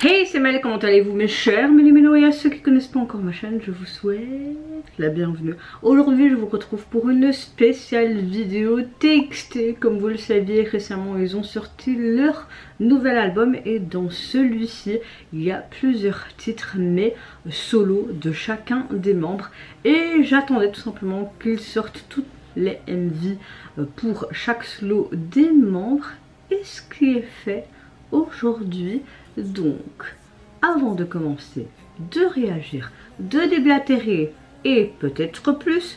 Hey, c'est Mel, comment allez-vous mes chers Méli-Mélo, et à ceux qui ne connaissent pas encore ma chaîne, je vous souhaite la bienvenue. Aujourd'hui, je vous retrouve pour une spéciale vidéo TXT. Comme vous le saviez, récemment, ils ont sorti leur nouvel album et dans celui-ci, il y a plusieurs titres, mais solo de chacun des membres. Et j'attendais tout simplement qu'ils sortent toutes les MV pour chaque solo des membres. Et ce qui est fait aujourd'hui. Donc, avant de commencer, de réagir, de déblatérer et peut-être plus,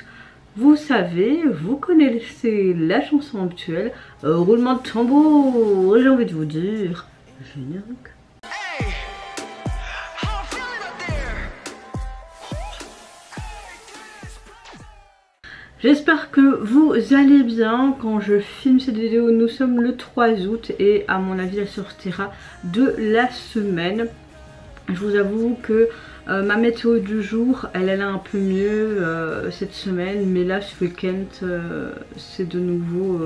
vous savez, vous connaissez la chanson actuelle, roulement de tambour, j'ai envie de vous dire, générique. J'espère que vous allez bien. Quand je filme cette vidéo, nous sommes le 3 août et à mon avis elle sortira de la semaine. Je vous avoue que ma météo du jour, elle est un peu mieux cette semaine, mais là ce week-end c'est de nouveau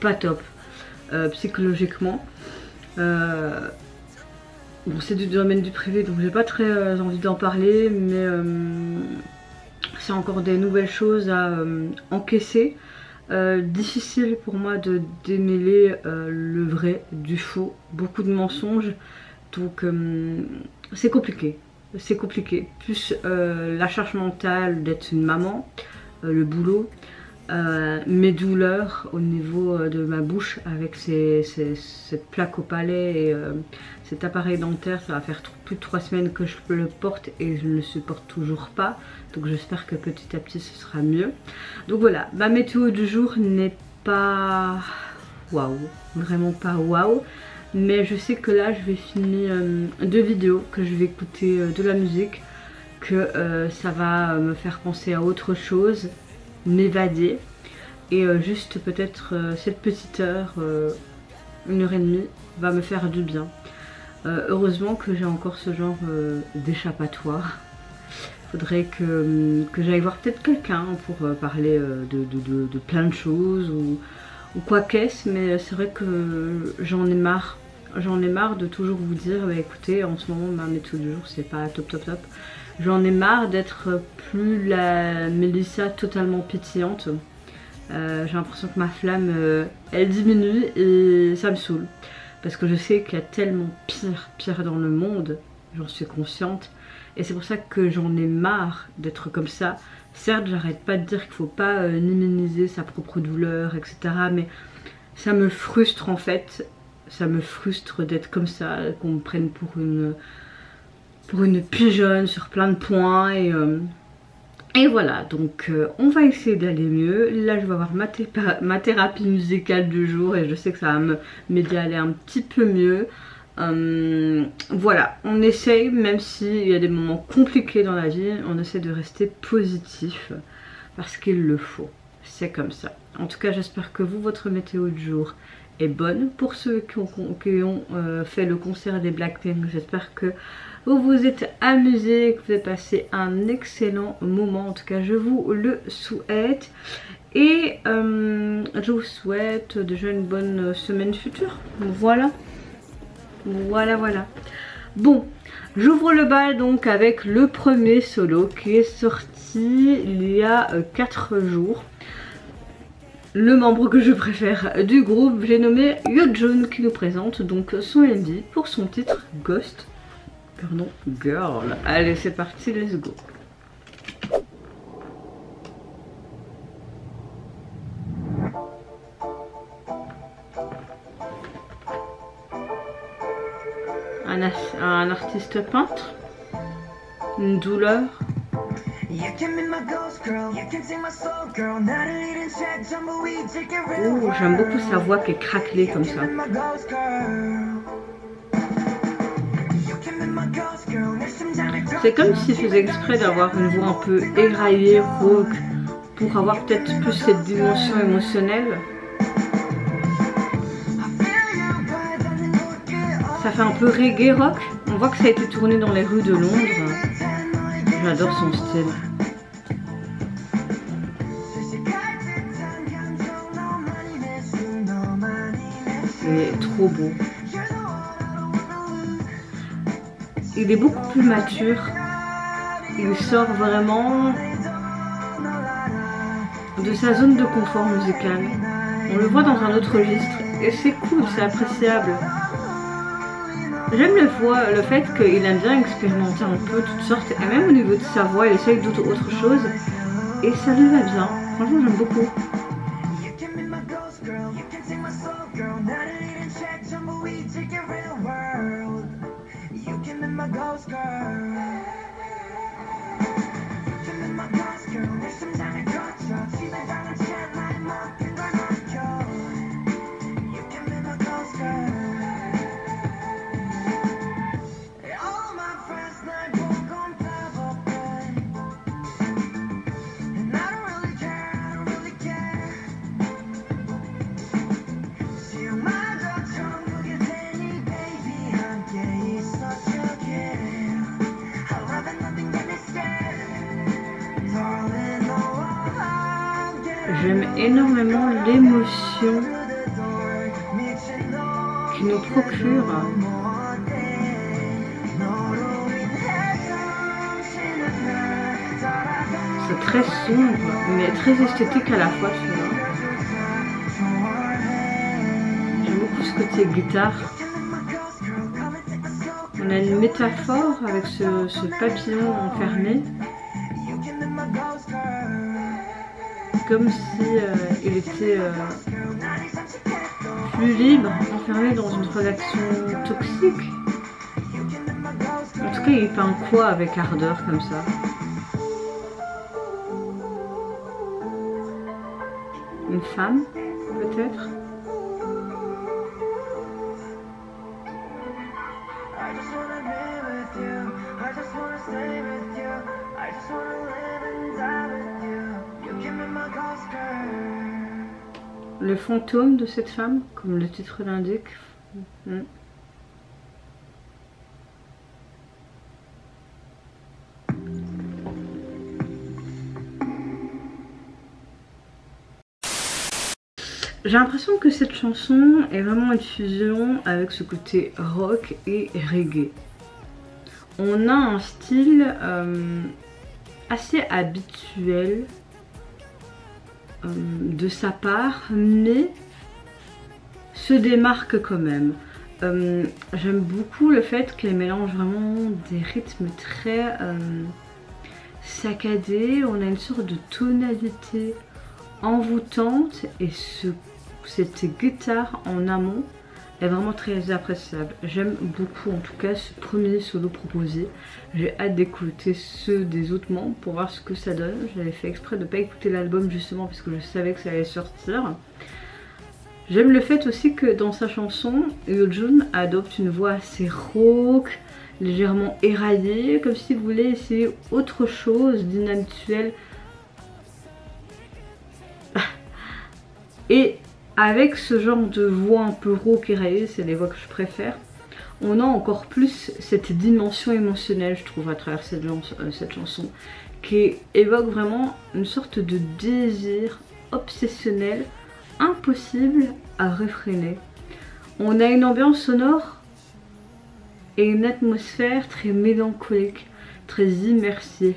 pas top psychologiquement. Bon, c'est du domaine du privé donc j'ai pas très envie d'en parler, mais c'est encore des nouvelles choses à encaisser. Difficile pour moi de démêler le vrai du faux, beaucoup de mensonges, donc c'est compliqué. C'est compliqué, plus la charge mentale d'être une maman, le boulot, mes douleurs au niveau de ma bouche avec cette plaque au palais et cet appareil dentaire. Ça va faire plus de 3 semaines que je le porte et je ne le supporte toujours pas, donc j'espère que petit à petit ce sera mieux. Donc voilà, ma météo du jour n'est pas waouh, vraiment pas waouh, mais je sais que là je vais filmer 2 vidéos, que je vais écouter de la musique, que ça va me faire penser à autre chose, m'évader, et juste peut-être cette petite heure, 1h30 va me faire du bien. Heureusement que j'ai encore ce genre d'échappatoire. Faudrait que j'aille voir peut-être quelqu'un pour parler de plein de choses ou quoi qu'est-ce, mais c'est vrai que j'en ai marre. J'en ai marre de toujours vous dire bah, écoutez, en ce moment ma météo du jour c'est pas top. J'en ai marre d'être plus la Mélissa totalement pétillante. J'ai l'impression que ma flamme elle diminue et ça me saoule. Parce que je sais qu'il y a tellement pire dans le monde, j'en suis consciente. Et c'est pour ça que j'en ai marre d'être comme ça. Certes, j'arrête pas de dire qu'il faut pas minimiser sa propre douleur, etc. Mais ça me frustre en fait. Ça me frustre d'être comme ça, qu'on me prenne pour une pigeonne sur plein de points. Et voilà, donc on va essayer d'aller mieux. Là je vais avoir ma thérapie musicale du jour et je sais que ça va m'aider à aller un petit peu mieux. Voilà, on essaye, même s'il y a des moments compliqués dans la vie, on essaie de rester positif parce qu'il le faut, c'est comme ça. En tout cas j'espère que vous, votre météo du jour est bonne. Pour ceux qui ont fait le concert des Blackpink, j'espère que vous vous êtes amusés, que vous avez passé un excellent moment. En tout cas je vous le souhaite. Et je vous souhaite déjà une bonne semaine future. Voilà. Bon, j'ouvre le bal donc avec le premier solo qui est sorti il y a 4 jours. Le membre que je préfère du groupe, j'ai nommé Yeojun, qui nous présente donc son MV pour son titre Ghost. Pardon, Girl. Allez, c'est parti, let's go. Un artiste peintre, une douleur. Oh, j'aime beaucoup sa voix qui est craquelée comme ça. C'est comme s'il faisait exprès d'avoir une voix un peu éraillée, rauque, pour avoir peut-être plus cette dimension émotionnelle. Ça fait un peu reggae rock. On voit que ça a été tourné dans les rues de Londres. J'adore son style. C'est trop beau. il est beaucoup plus mature. Il sort vraiment de sa zone de confort musical. On le voit dans un autre registre et c'est cool, c'est appréciable. J'aime le fait qu'il aime bien expérimenter un peu toutes sortes, et même au niveau de sa voix, il essaye d'autres choses et ça lui va bien. Franchement, j'aime beaucoup. J'aime énormément l'émotion qu'il nous procure. C'est très sombre, mais très esthétique à la fois, tu vois. J'aime beaucoup ce côté guitare. On a une métaphore avec ce papillon enfermé. Comme si il était plus libre, enfermé dans une relation toxique. En tout cas, il peint quoi avec ardeur comme ça. Une femme, peut-être. Le fantôme de cette femme, comme le titre l'indique. J'ai l'impression que cette chanson est vraiment une fusion avec ce côté rock et reggae. On a un style assez habituel de sa part, mais se démarque quand même. J'aime beaucoup le fait qu'elle mélange vraiment des rythmes très saccadés. On a une sorte de tonalité envoûtante et cette guitare en amont est vraiment très appréciable. J'aime beaucoup en tout cas ce premier solo proposé. J'ai hâte d'écouter ceux des autres membres pour voir ce que ça donne. J'avais fait exprès de ne pas écouter l'album justement parce que je savais que ça allait sortir. J'aime le fait aussi que dans sa chanson, Yeojun adopte une voix assez rauque, légèrement éraillée, comme s'il voulait essayer autre chose d'inhabituel. Et avec ce genre de voix un peu rauque, éraillée, c'est les voix que je préfère, on a encore plus cette dimension émotionnelle, je trouve, à travers cette chanson, qui évoque vraiment une sorte de désir obsessionnel, impossible à réfréner. On a une ambiance sonore et une atmosphère très mélancolique, très immersive.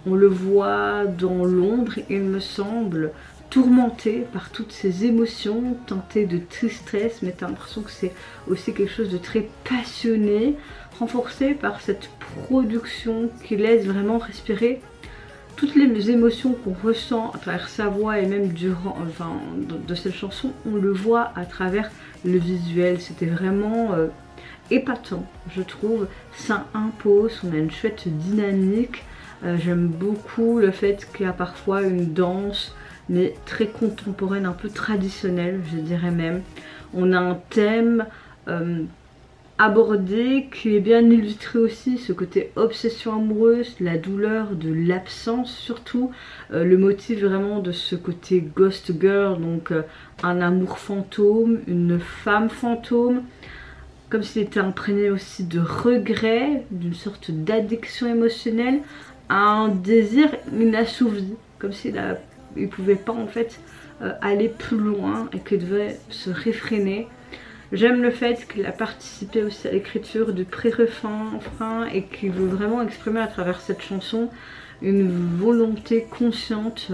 On le voit dans l'ombre, il me semble, tourmenté par toutes ces émotions, teinté de tristesse, mais t'as l'impression que c'est aussi quelque chose de très passionné, renforcé par cette production qui laisse vraiment respirer toutes les émotions qu'on ressent à travers sa voix et même durant, de cette chanson. On le voit à travers le visuel, c'était vraiment épatant, je trouve. Ça impose, on a une chouette dynamique. J'aime beaucoup le fait qu'il y a parfois une danse, mais très contemporaine, un peu traditionnelle, je dirais même. On a un thème abordé qui est bien illustré aussi, ce côté obsession amoureuse, la douleur de l'absence surtout, le motif vraiment de ce côté ghost girl, donc un amour fantôme, une femme fantôme, comme s'il était imprégné aussi de regret, d'une sorte d'addiction émotionnelle, à un désir inassouvi, comme s'il ne pouvait pas en fait aller plus loin et qu'il devait se réfréner. J'aime le fait qu'il a participé aussi à l'écriture du pré-refrain et qu'il veut vraiment exprimer à travers cette chanson une volonté consciente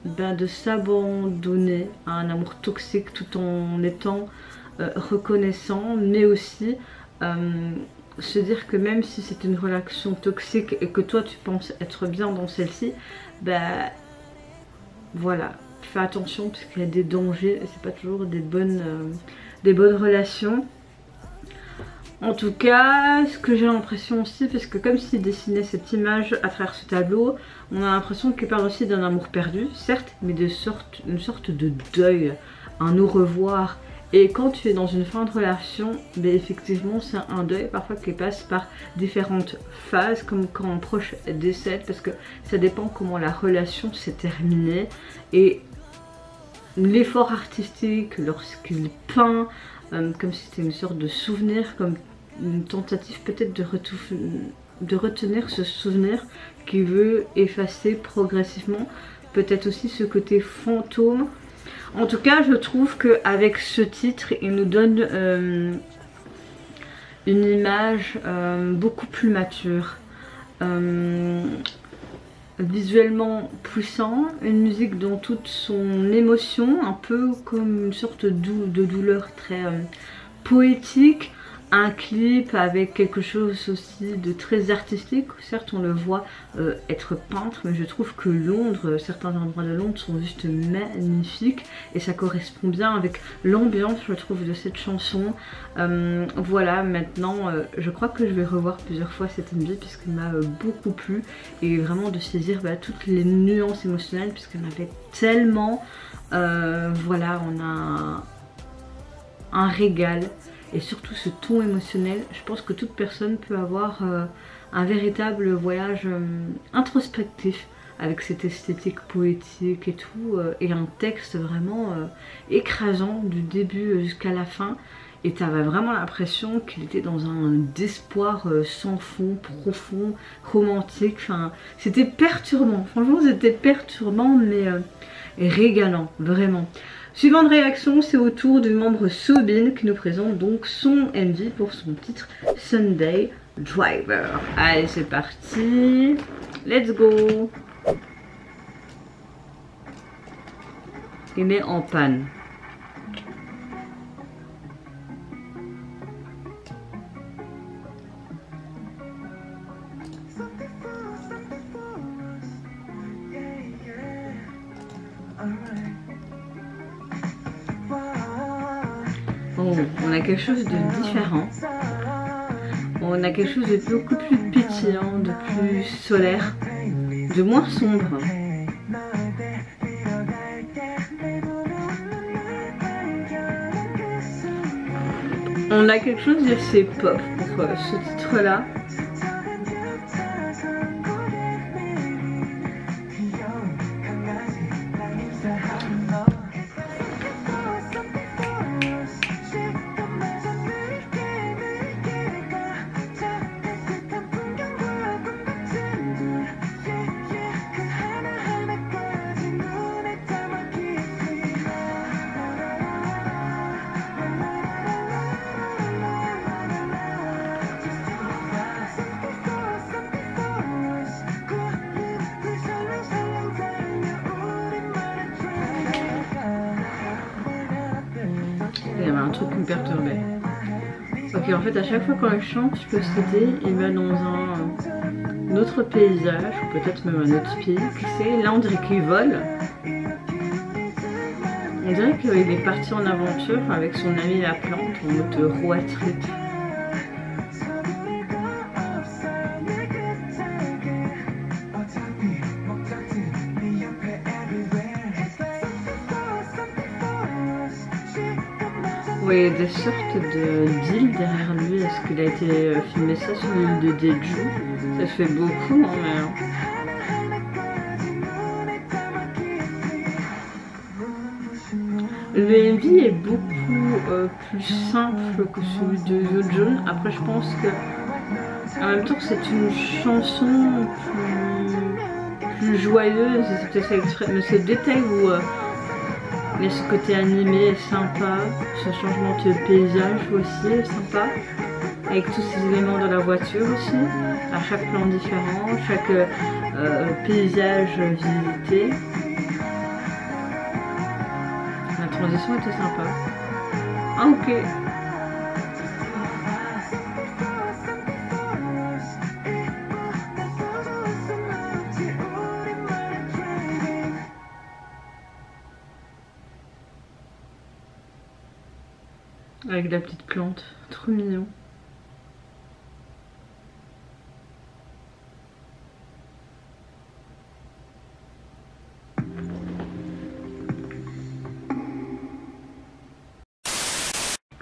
de s'abandonner à un amour toxique tout en étant reconnaissant, mais aussi se dire que même si c'est une relation toxique et que toi tu penses être bien dans celle-ci, voilà, fais attention parce qu'il y a des dangers et c'est pas toujours des bonnes relations. En tout cas, ce que j'ai l'impression aussi, parce que comme s'il dessinait cette image à travers ce tableau, on a l'impression qu'il parle aussi d'un amour perdu, certes, mais une sorte de deuil, un au revoir. Et quand tu es dans une fin de relation, effectivement c'est un deuil parfois qui passe par différentes phases, comme quand un proche décède, parce que ça dépend comment la relation s'est terminée. Et l'effort artistique, lorsqu'il peint, comme si c'était une sorte de souvenir, comme une tentative peut-être de retenir ce souvenir qui veut effacer progressivement, peut-être aussi ce côté fantôme. En tout cas, je trouve qu'avec ce titre, il nous donne une image beaucoup plus mature, visuellement puissant, une musique dont toute son émotion, un peu comme une sorte de douleur très poétique, un clip avec quelque chose aussi de très artistique. Certes on le voit être peintre, mais je trouve que Londres, certains endroits de Londres sont juste magnifiques et ça correspond bien avec l'ambiance, je trouve, de cette chanson. Voilà, maintenant je crois que je vais revoir plusieurs fois cette MV puisqu'elle m'a beaucoup plu, et vraiment de saisir toutes les nuances émotionnelles puisqu'il y en avait tellement. Voilà, on a un régal. Et surtout ce ton émotionnel, je pense que toute personne peut avoir un véritable voyage introspectif avec cette esthétique poétique et tout, et un texte vraiment écrasant du début jusqu'à la fin. Et tu avais vraiment l'impression qu'il était dans un désespoir sans fond, profond, romantique. Enfin, c'était perturbant, franchement c'était perturbant, mais régalant, vraiment. Suivante réaction, c'est au tour du membre Soobin qui nous présente donc son MV pour son titre Sunday Driver. Allez, c'est parti, let's go. Il est en panne. Oh, on a quelque chose de différent. On a quelque chose de beaucoup plus pétillant, de plus solaire, de moins sombre. On a quelque chose d'assez pop pour ce titre-là. Il y avait un truc qui me perturbait. Ok, en fait à chaque fois quand il chante, je peux citer, il va dans un autre paysage, ou peut-être même un autre pays, qui c'est, là on dirait qu'il vole. On dirait qu'il est parti en aventure avec son ami la plante, en mode road trip. Oui, des sortes d'îles derrière lui. Est-ce qu'il a été filmé ça sur l'île de Jeju? Ça se fait beaucoup, non mais... Le MV est beaucoup plus simple que celui de Yeojun. Après je pense que en même temps c'est une chanson plus joyeuse, c'est peut-être ça exprès, mais c'est le détail où Mais ce côté animé est sympa, ce changement de paysage aussi est sympa, avec tous ces éléments de la voiture aussi, à chaque plan différent, chaque paysage visité. La transition était sympa. Ah ok. Avec la petite plante, trop mignon.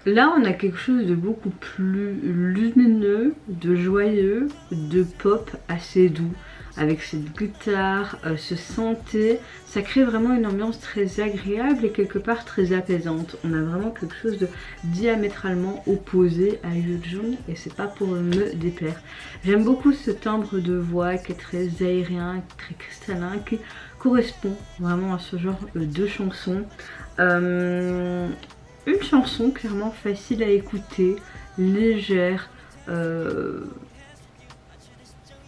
Là on a quelque chose de beaucoup plus lumineux, de joyeux, de pop assez doux. Avec cette guitare, ce synthé, ça crée vraiment une ambiance très agréable et quelque part très apaisante. On a vraiment quelque chose de diamétralement opposé à Hyojung et c'est pas pour me déplaire. J'aime beaucoup ce timbre de voix qui est très aérien, très cristallin, qui correspond vraiment à ce genre de chanson. Une chanson clairement facile à écouter, légère,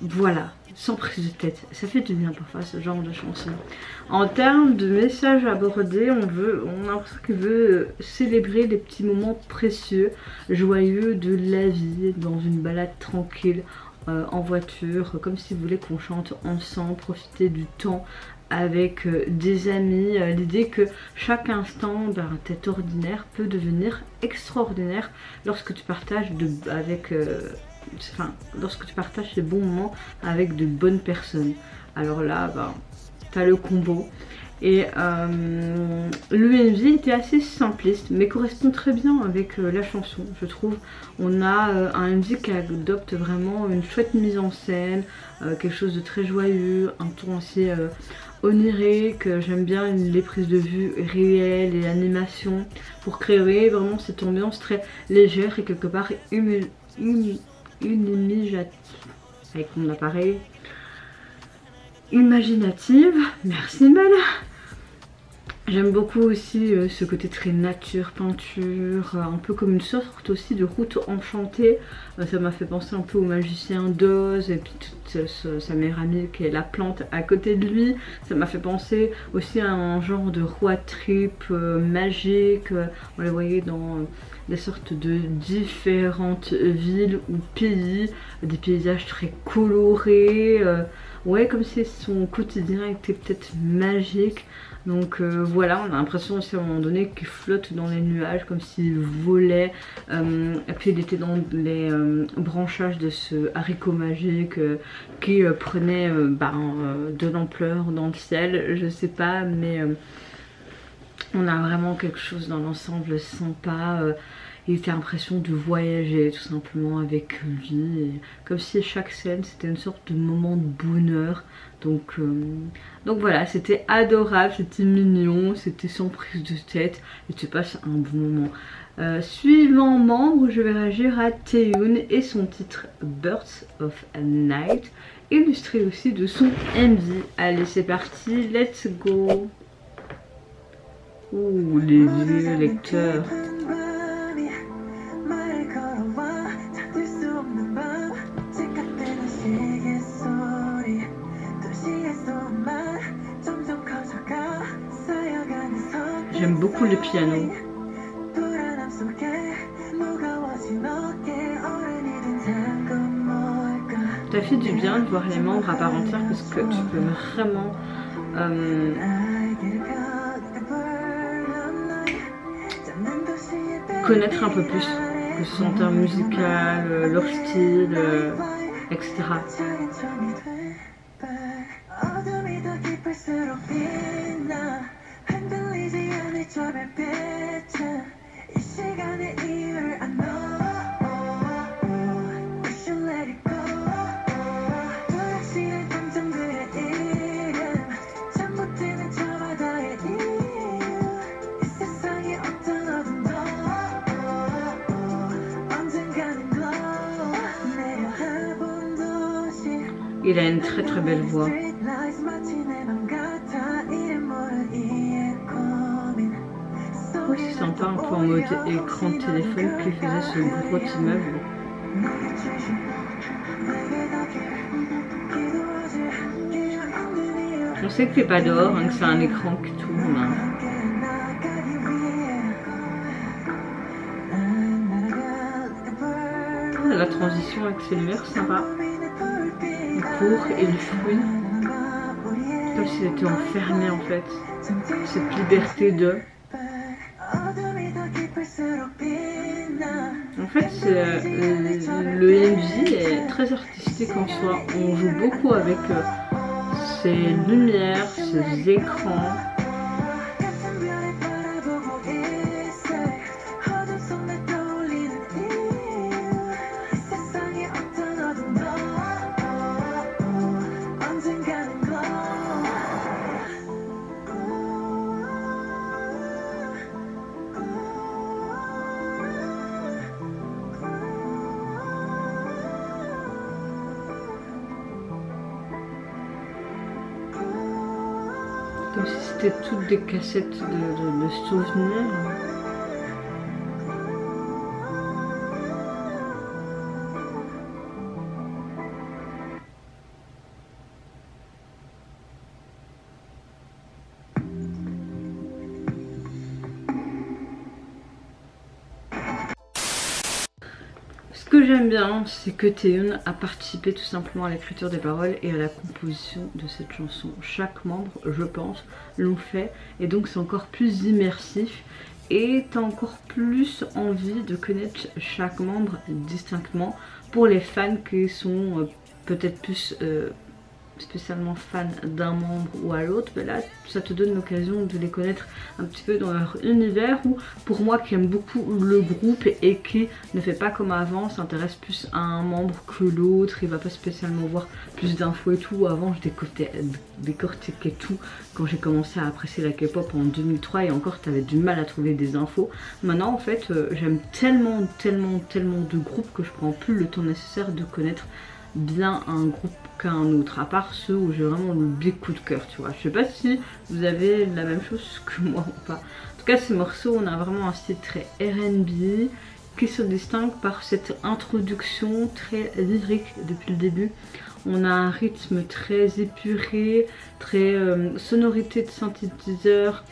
voilà, sans prise de tête. Ça fait du bien parfois ce genre de chanson. En termes de messages abordés, on a l'impression qu'il veut célébrer les petits moments précieux, joyeux de la vie, dans une balade tranquille, en voiture, comme s'il voulait qu'on chante ensemble, profiter du temps avec des amis, l'idée que chaque instant tête ordinaire peut devenir extraordinaire lorsque tu partages lorsque tu partages ces bons moments avec de bonnes personnes. Alors là, t'as le combo. Et le MV était assez simpliste mais correspond très bien avec la chanson, je trouve. On a un MV qui adopte vraiment une chouette mise en scène, quelque chose de très joyeux, un ton assez onirique. J'aime bien les prises de vue réelles et l'animation pour créer vraiment cette ambiance très légère et quelque part avec mon appareil imaginative. Merci Mel. J'aime beaucoup aussi ce côté très nature, peinture, un peu comme une sorte aussi de route enchantée. Ça m'a fait penser un peu au magicien d'Oz et puis toute sa meilleure amie qui est la plante à côté de lui. Ça m'a fait penser aussi à un genre de road trip magique. On les voyait dans des sortes de différentes villes ou pays, des paysages très colorés. Ouais, comme si son quotidien était peut-être magique. Donc voilà, on a l'impression aussi à un moment donné qu'il flotte dans les nuages comme s'il volait. Et puis il était dans les branchages de ce haricot magique qui prenait de l'ampleur dans le ciel, je sais pas, mais on a vraiment quelque chose dans l'ensemble sympa. Il était l'impression de voyager tout simplement avec lui, et comme si chaque scène c'était une sorte de moment de bonheur. Donc voilà, c'était adorable, c'était mignon, c'était sans prise de tête et tu passes un bon moment. Suivant membre, je vais réagir à Taeyoon et son titre Birds of Night, illustré aussi de son MV. Allez, c'est parti, let's go. Ouh, les vieux lecteurs. J'aime beaucoup le piano. Ça fait du bien de voir les membres à part entière parce que tu peux vraiment connaître un peu plus, que ce soit en termes musical, leur style, etc. Il a une très très belle voix. pas un peu en mode écran de téléphone qui faisait ce gros immeuble. On sait que t'es pas dehors, hein, que c'est un écran qui tourne. Hein. La transition avec ces lumières, ça va. Le cours et les fruits. Comme s'ils étaient enfermés en fait. Cette liberté de... En fait, le MJ est très artistique en soi. On joue beaucoup avec ces lumières, ces écrans. Comme si c'était toutes des cassettes de souvenirs. Ce que j'aime bien, c'est que Taehyun a participé tout simplement à l'écriture des paroles et à la composition de cette chanson. Chaque membre, je pense, l'ont fait et donc c'est encore plus immersif et t'as encore plus envie de connaître chaque membre distinctement. Pour les fans qui sont peut-être plus spécialement fans d'un membre ou à l'autre, ben là ça te donne l'occasion de les connaître un petit peu dans leur univers, ou pour moi qui aime beaucoup le groupe et qui ne fait pas comme avant, s'intéresse plus à un membre que l'autre, il va pas spécialement voir plus d'infos et tout. Avant je décortiquais tout quand j'ai commencé à apprécier la K-pop en 2003 et encore t'avais du mal à trouver des infos. Maintenant en fait j'aime tellement de groupes que je prends plus le temps nécessaire de connaître bien un groupe qu'un autre, à part ceux où j'ai vraiment le big coup de cœur, tu vois. Je sais pas si vous avez la même chose que moi ou pas. En tout cas, ces morceaux, on a vraiment un style très R&B qui se distingue par cette introduction très lyrique depuis le début. On a un rythme très épuré, très sonorité de synthétiseur.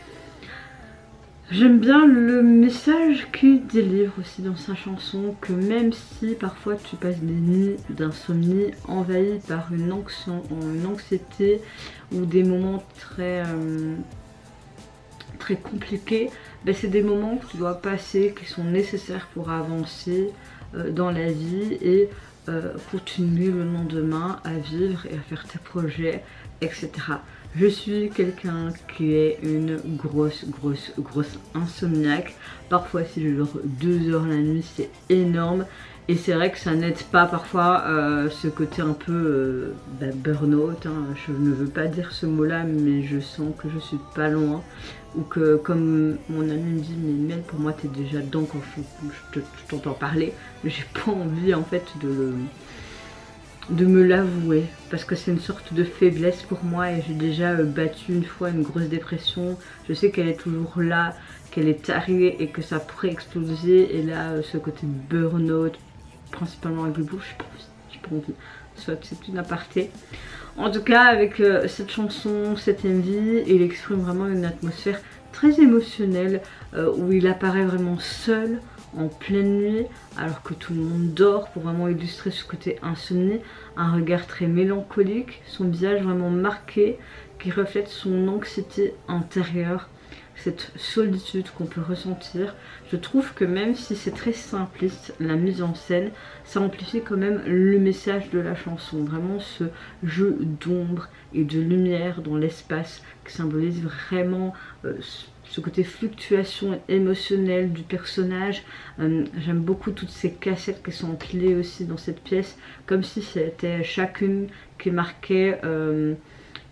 J'aime bien le message qu'il délivre aussi dans sa chanson, que même si parfois tu passes des nuits d'insomnie envahies par une anxiété ou des moments très compliqués, ben c'est des moments que tu dois passer, qui sont nécessaires pour avancer dans la vie et continuer le lendemain à vivre et à faire tes projets, etc. Je suis quelqu'un qui est une grosse insomniaque. Parfois si je dors 2 heures la nuit, c'est énorme. Et c'est vrai que ça n'aide pas parfois ce côté un peu burn-out. Hein. Je ne veux pas dire ce mot-là, mais je sens que je suis pas loin. Ou que, comme mon ami me dit, mais Mel, pour moi t'es déjà dedans quand je t'entends parler. Mais j'ai pas envie en fait de me l'avouer, parce que c'est une sorte de faiblesse pour moi et j'ai déjà battu une fois une grosse dépression. Je sais qu'elle est toujours là, qu'elle est arrivée et que ça pourrait exploser, et là ce côté burn-out, principalement avec le bout, j'ai pas envie, soit c'est une aparté. En tout cas avec cette chanson, cette MV, il exprime vraiment une atmosphère très émotionnelle où il apparaît vraiment seul en pleine nuit alors que tout le monde dort, pour vraiment illustrer ce côté insomnie. Un regard très mélancolique, son visage vraiment marqué qui reflète son anxiété intérieure, cette solitude qu'on peut ressentir. Je trouve que même si c'est très simpliste, la mise en scène, ça amplifie quand même le message de la chanson. Vraiment ce jeu d'ombre et de lumière dans l'espace qui symbolise vraiment ce côté fluctuation émotionnelle du personnage. J'aime beaucoup toutes ces cassettes qui sont empilées aussi dans cette pièce, comme si c'était chacune qui marquait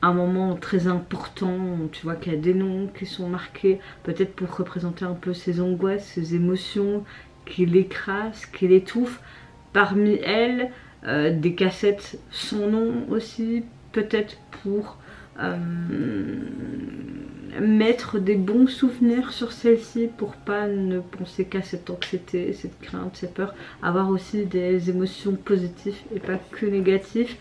un moment très important. Tu vois qu'il y a des noms qui sont marqués, peut-être pour représenter un peu ses angoisses, ses émotions, qui l'écrasent, qui l'étouffent. Parmi elles, des cassettes sans nom aussi, peut-être pour mettre des bons souvenirs sur celle-ci pour pas ne penser qu'à cette anxiété, cette crainte, cette peur, avoir aussi des émotions positives et pas que négatives.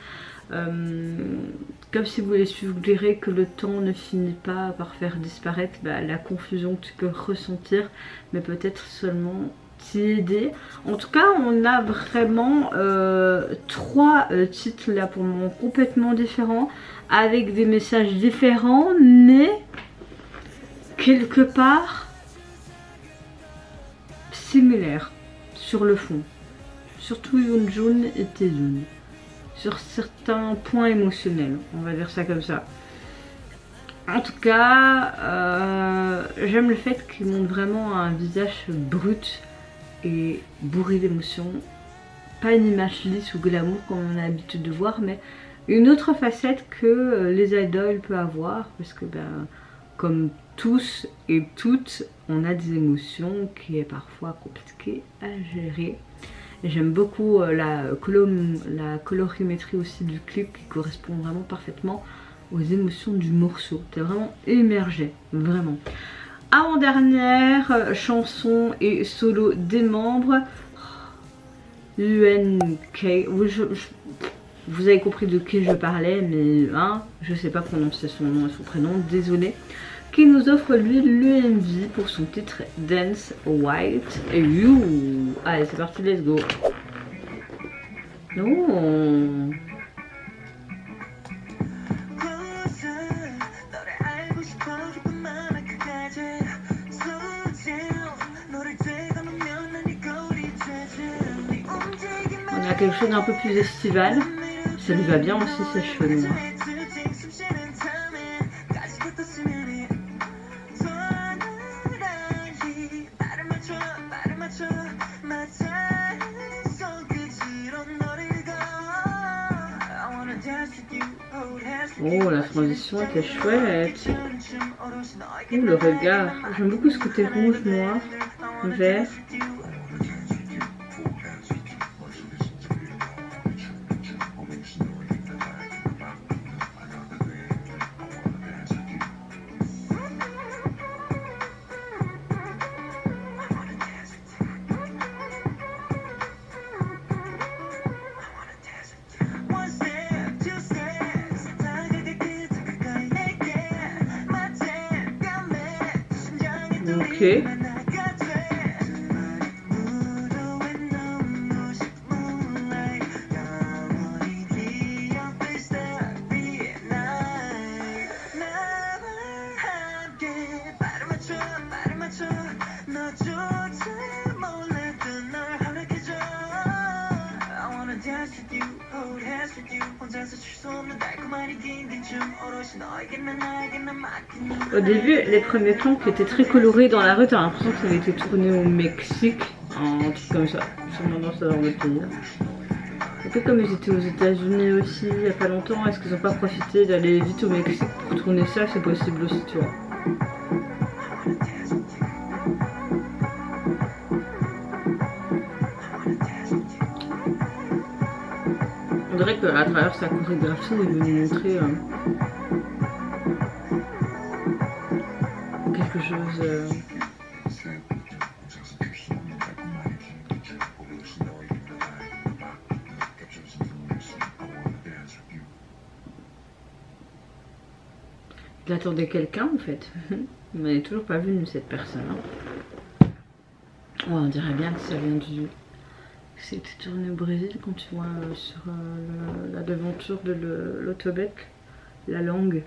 Comme si vous voulez suggérer que le temps ne finit pas par faire disparaître la confusion que tu peux ressentir, mais peut-être seulement t'y aider. En tout cas, on a vraiment 3 titres là pour le moment complètement différents, avec des messages différents, mais quelque part similaires sur le fond. Surtout Yoon-jun et Tae-yoon. Sur certains points émotionnels, on va dire ça comme ça. En tout cas, j'aime le fait qu'il montre vraiment un visage brut et bourré d'émotions. Pas une image lisse ou glamour comme on a l'habitude de voir, mais une autre facette que les idoles peuvent avoir, parce que comme tous et toutes, on a des émotions qui est parfois compliqué à gérer. J'aime beaucoup la colorimétrie aussi du clip qui correspond vraiment parfaitement aux émotions du morceau. T'es vraiment immergé, vraiment. Avant-dernière chanson et solo des membres, UNK. Vous avez compris de qui je parlais, mais je sais pas prononcer son nom et son prénom, désolé. Qui nous offre lui l'UMV pour son titre Dance White et You. Allez, c'est parti, let's go. Non. On a quelque chose d'un peu plus estival. Ça lui va bien aussi, ses cheveux noirs. Oh, la transition était chouette. Oh, le regard. J'aime beaucoup ce côté rouge, noir, vert. Ok. Au début, les premiers plans qui étaient très colorés dans la rue, t'as l'impression que ça avait été tourné au Mexique, un truc comme ça. Sûrement dans ce genre de pays. Un peu comme ils étaient aux États-Unis aussi il n'y a pas longtemps, est-ce qu'ils n'ont pas profité d'aller vite au Mexique pour tourner ça? C'est possible aussi, tu vois. On dirait qu'à travers sa chorégraphie, il veut nous montrer quelque chose. Il attendait quelqu'un en fait, mais il n'est toujours pas vu cette personne. Oh, on dirait bien que ça vient du. C'était tourné au Brésil quand tu vois sur la devanture de l'autobec, la langue.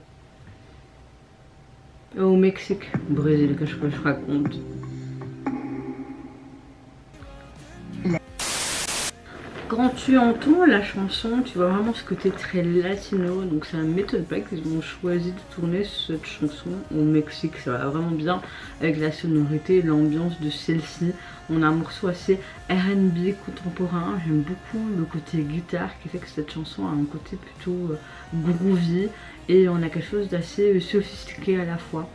Au Mexique, au Brésil, que je raconte. Quand tu entends la chanson, tu vois vraiment ce côté très latino, donc ça ne m'étonne pas qu'ils ont choisi de tourner cette chanson au Mexique. Ça va vraiment bien avec la sonorité et l'ambiance de celle-ci. On a un morceau assez R&B contemporain, j'aime beaucoup le côté guitare qui fait que cette chanson a un côté plutôt groovy et on a quelque chose d'assez sophistiqué à la fois.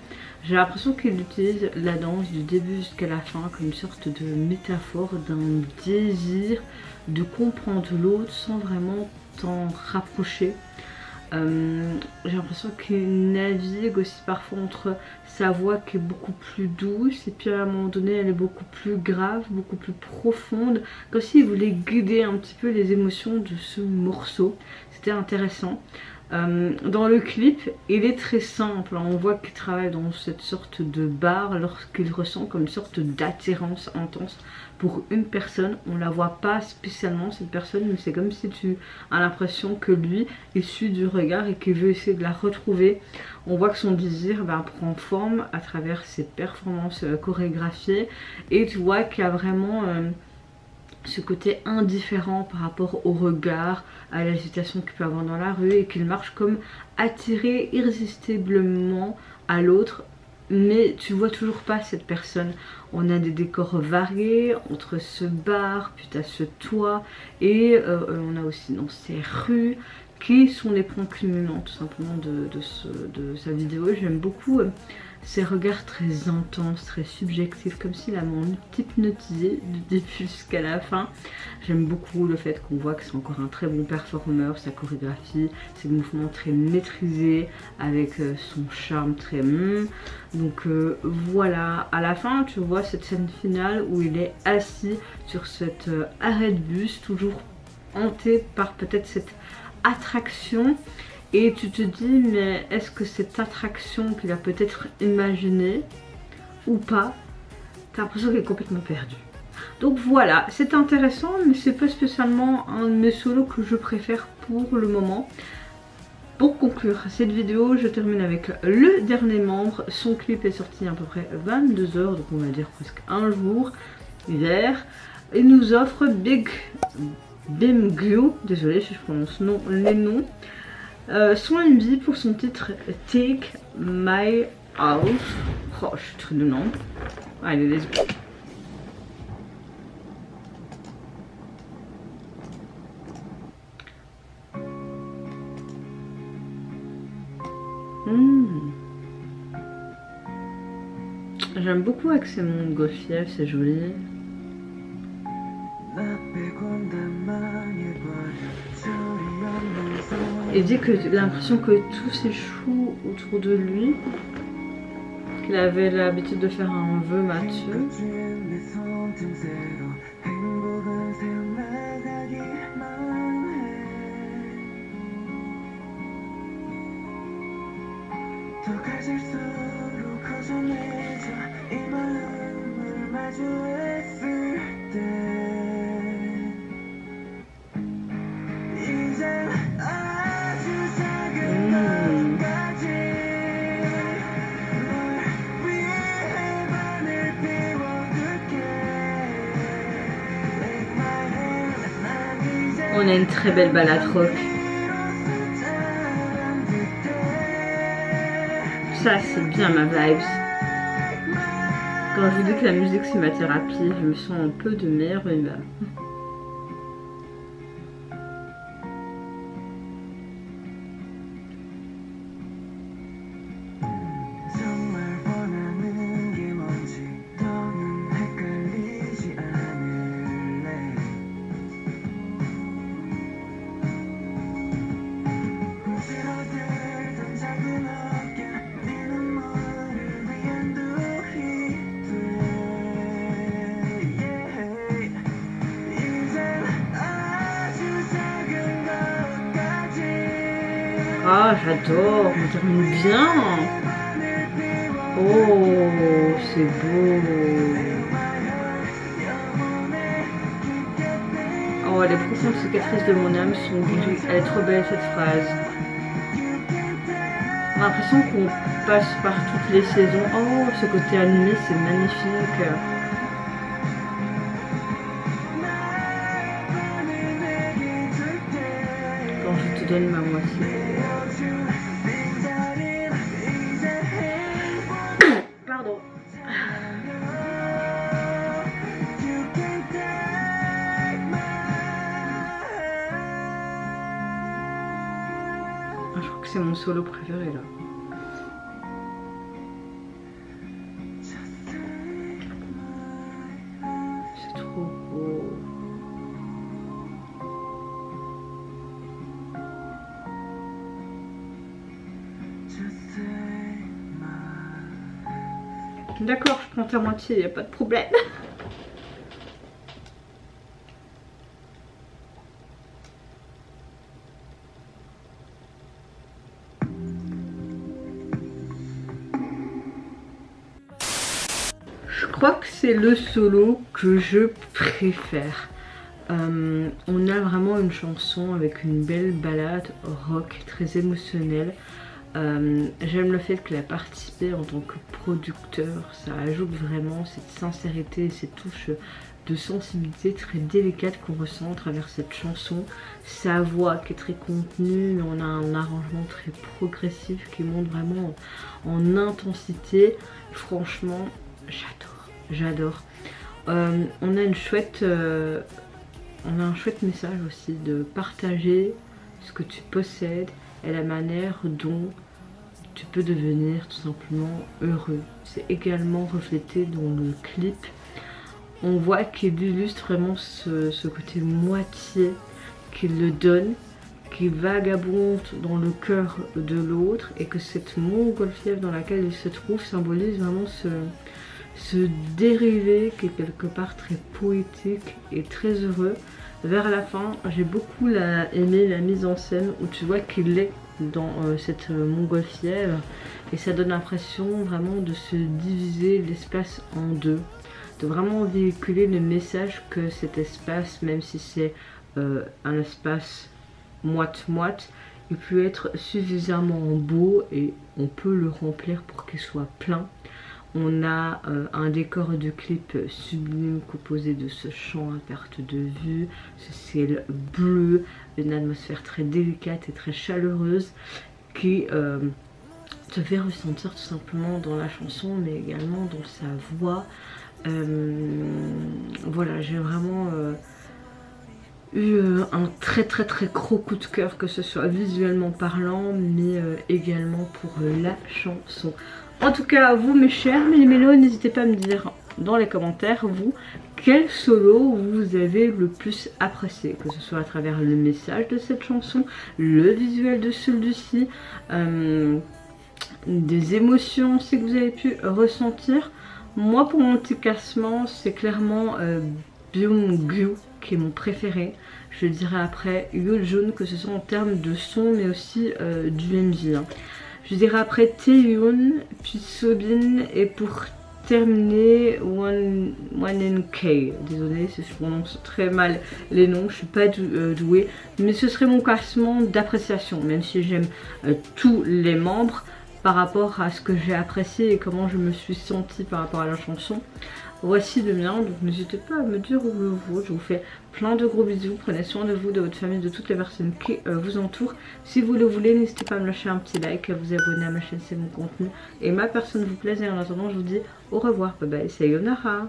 J'ai l'impression qu'il utilise la danse du début jusqu'à la fin comme une sorte de métaphore d'un désir de comprendre l'autre sans vraiment t'en rapprocher. J'ai l'impression qu'il navigue aussi parfois entre sa voix qui est beaucoup plus douce et puis à un moment donné elle est beaucoup plus grave, beaucoup plus profonde, comme s'il voulait guider un petit peu les émotions de ce morceau. C'était intéressant. Dans le clip, il est très simple, on voit qu'il travaille dans cette sorte de bar lorsqu'il ressent comme une sorte d'attirance intense pour une personne. On la voit pas spécialement cette personne, mais c'est comme si tu as l'impression que lui, il suit du regard et qu'il veut essayer de la retrouver. On voit que son désir prend forme à travers ses performances chorégraphiées et tu vois qu'il y a vraiment ce côté indifférent par rapport au regard, à l'agitation qu'il peut avoir dans la rue et qu'il marche comme attiré irrésistiblement à l'autre, mais tu vois toujours pas cette personne. On a des décors variés entre ce bar, puis tu as ce toit et on a aussi dans ces rues qui sont les points culminants tout simplement de sa vidéo. J'aime beaucoup ces regards très intenses, très subjectifs, comme s'il m'ont hypnotisé du début jusqu'à la fin. J'aime beaucoup le fait qu'on voit que c'est encore un très bon performeur, sa chorégraphie, ses mouvements très maîtrisés, avec son charme très... Donc voilà, à la fin tu vois cette scène finale où il est assis sur cet arrêt de bus, toujours hanté par peut-être cette attraction. Et tu te dis, mais est-ce que cette attraction qu'il a peut-être imaginée ou pas, t'as l'impression qu'il est complètement perdu. Donc voilà, c'est intéressant, mais c'est pas spécialement un de mes solos que je préfère pour le moment. Pour conclure cette vidéo, je termine avec le dernier membre. Son clip est sorti à peu près 22 h, donc on va dire presque un jour, hier. Il nous offre Big Bimgyu, désolé si je prononce les noms. Son MV pour son titre Take My House. Oh, je suis très de nom. Allez, let's go. J'aime beaucoup avec ces mondes gauchiers, c'est joli. Il dit qu'il a l'impression que tout s'échoue autour de lui, qu'il avait l'habitude de faire un vœu Mathieu. On a une très belle balade rock. Ça c'est bien ma vibes. Quand je vous dis que la musique c'est ma thérapie, je me sens un peu de meilleure humeur. Ah, j'adore, on termine bien. Oh, c'est beau. Oh, les profondes cicatrices de mon âme sont guéries. Elle est trop belle cette phrase. On a l'impression qu'on passe par toutes les saisons. Oh, ce côté animé, c'est magnifique. Quand je te donne ma moitié. Pardon. Je crois que c'est mon solo préféré là. C'est trop beau. D'accord, je prends ta moitié, y a pas de problème. Je crois que c'est le solo que je préfère. On a vraiment une chanson avec une belle ballade rock très émotionnelle. J'aime le fait qu'il a participé en tant que producteur, ça ajoute vraiment cette sincérité et cette touche de sensibilité très délicate qu'on ressent à travers cette chanson. Sa voix qui est très contenue, mais on a un arrangement très progressif qui monte vraiment en intensité. Franchement, j'adore. On a un chouette message aussi de partager ce que tu possèdes et la manière dont tu peux devenir tout simplement heureux. C'est également reflété dans le clip. On voit qu'il illustre vraiment ce côté moitié qu'il le donne, qui vagabonde dans le cœur de l'autre, et que cette montgolfière dans laquelle il se trouve symbolise vraiment ce dérivé qui est quelque part très poétique et très heureux. Vers la fin, j'ai beaucoup aimé la mise en scène où tu vois qu'il est dans cette montgolfière, et ça donne l'impression vraiment de se diviser l'espace en deux, de vraiment véhiculer le message que cet espace, même si c'est un espace moite-moite, il peut être suffisamment beau et on peut le remplir pour qu'il soit plein. On a un décor de clip sublime composé de ce champ à perte de vue, ce ciel bleu, une atmosphère très délicate et très chaleureuse qui te fait ressentir tout simplement dans la chanson, mais également dans sa voix. Voilà, j'ai vraiment eu un très gros coup de cœur, que ce soit visuellement parlant, mais également pour la chanson. En tout cas, vous mes chers méli-mélos, n'hésitez pas à me dire dans les commentaires, vous, quel solo vous avez le plus apprécié, que ce soit à travers le message de cette chanson, le visuel de celui-ci, des émotions aussi que vous avez pu ressentir. Moi, pour mon petit classement, c'est clairement Byung-gyu qui est mon préféré. Je dirais après Yoo-jun, que ce soit en termes de son, mais aussi du MV. Je dirais après Taehyun, puis Sobin, et pour terminer ONE.K. Désolée si je prononce très mal les noms, je suis pas douée, mais ce serait mon classement d'appréciation, même si j'aime tous les membres par rapport à ce que j'ai apprécié et comment je me suis sentie par rapport à la chanson. Voici le mien, donc n'hésitez pas à me dire où vous. Je vous fais plein de gros bisous, prenez soin de vous, de votre famille, de toutes les personnes qui vous entourent. Si vous le voulez, n'hésitez pas à me lâcher un petit like, à vous abonner à ma chaîne, c'est mon contenu et ma personne vous plaise. Et en attendant, je vous dis au revoir, bye bye, sayonara.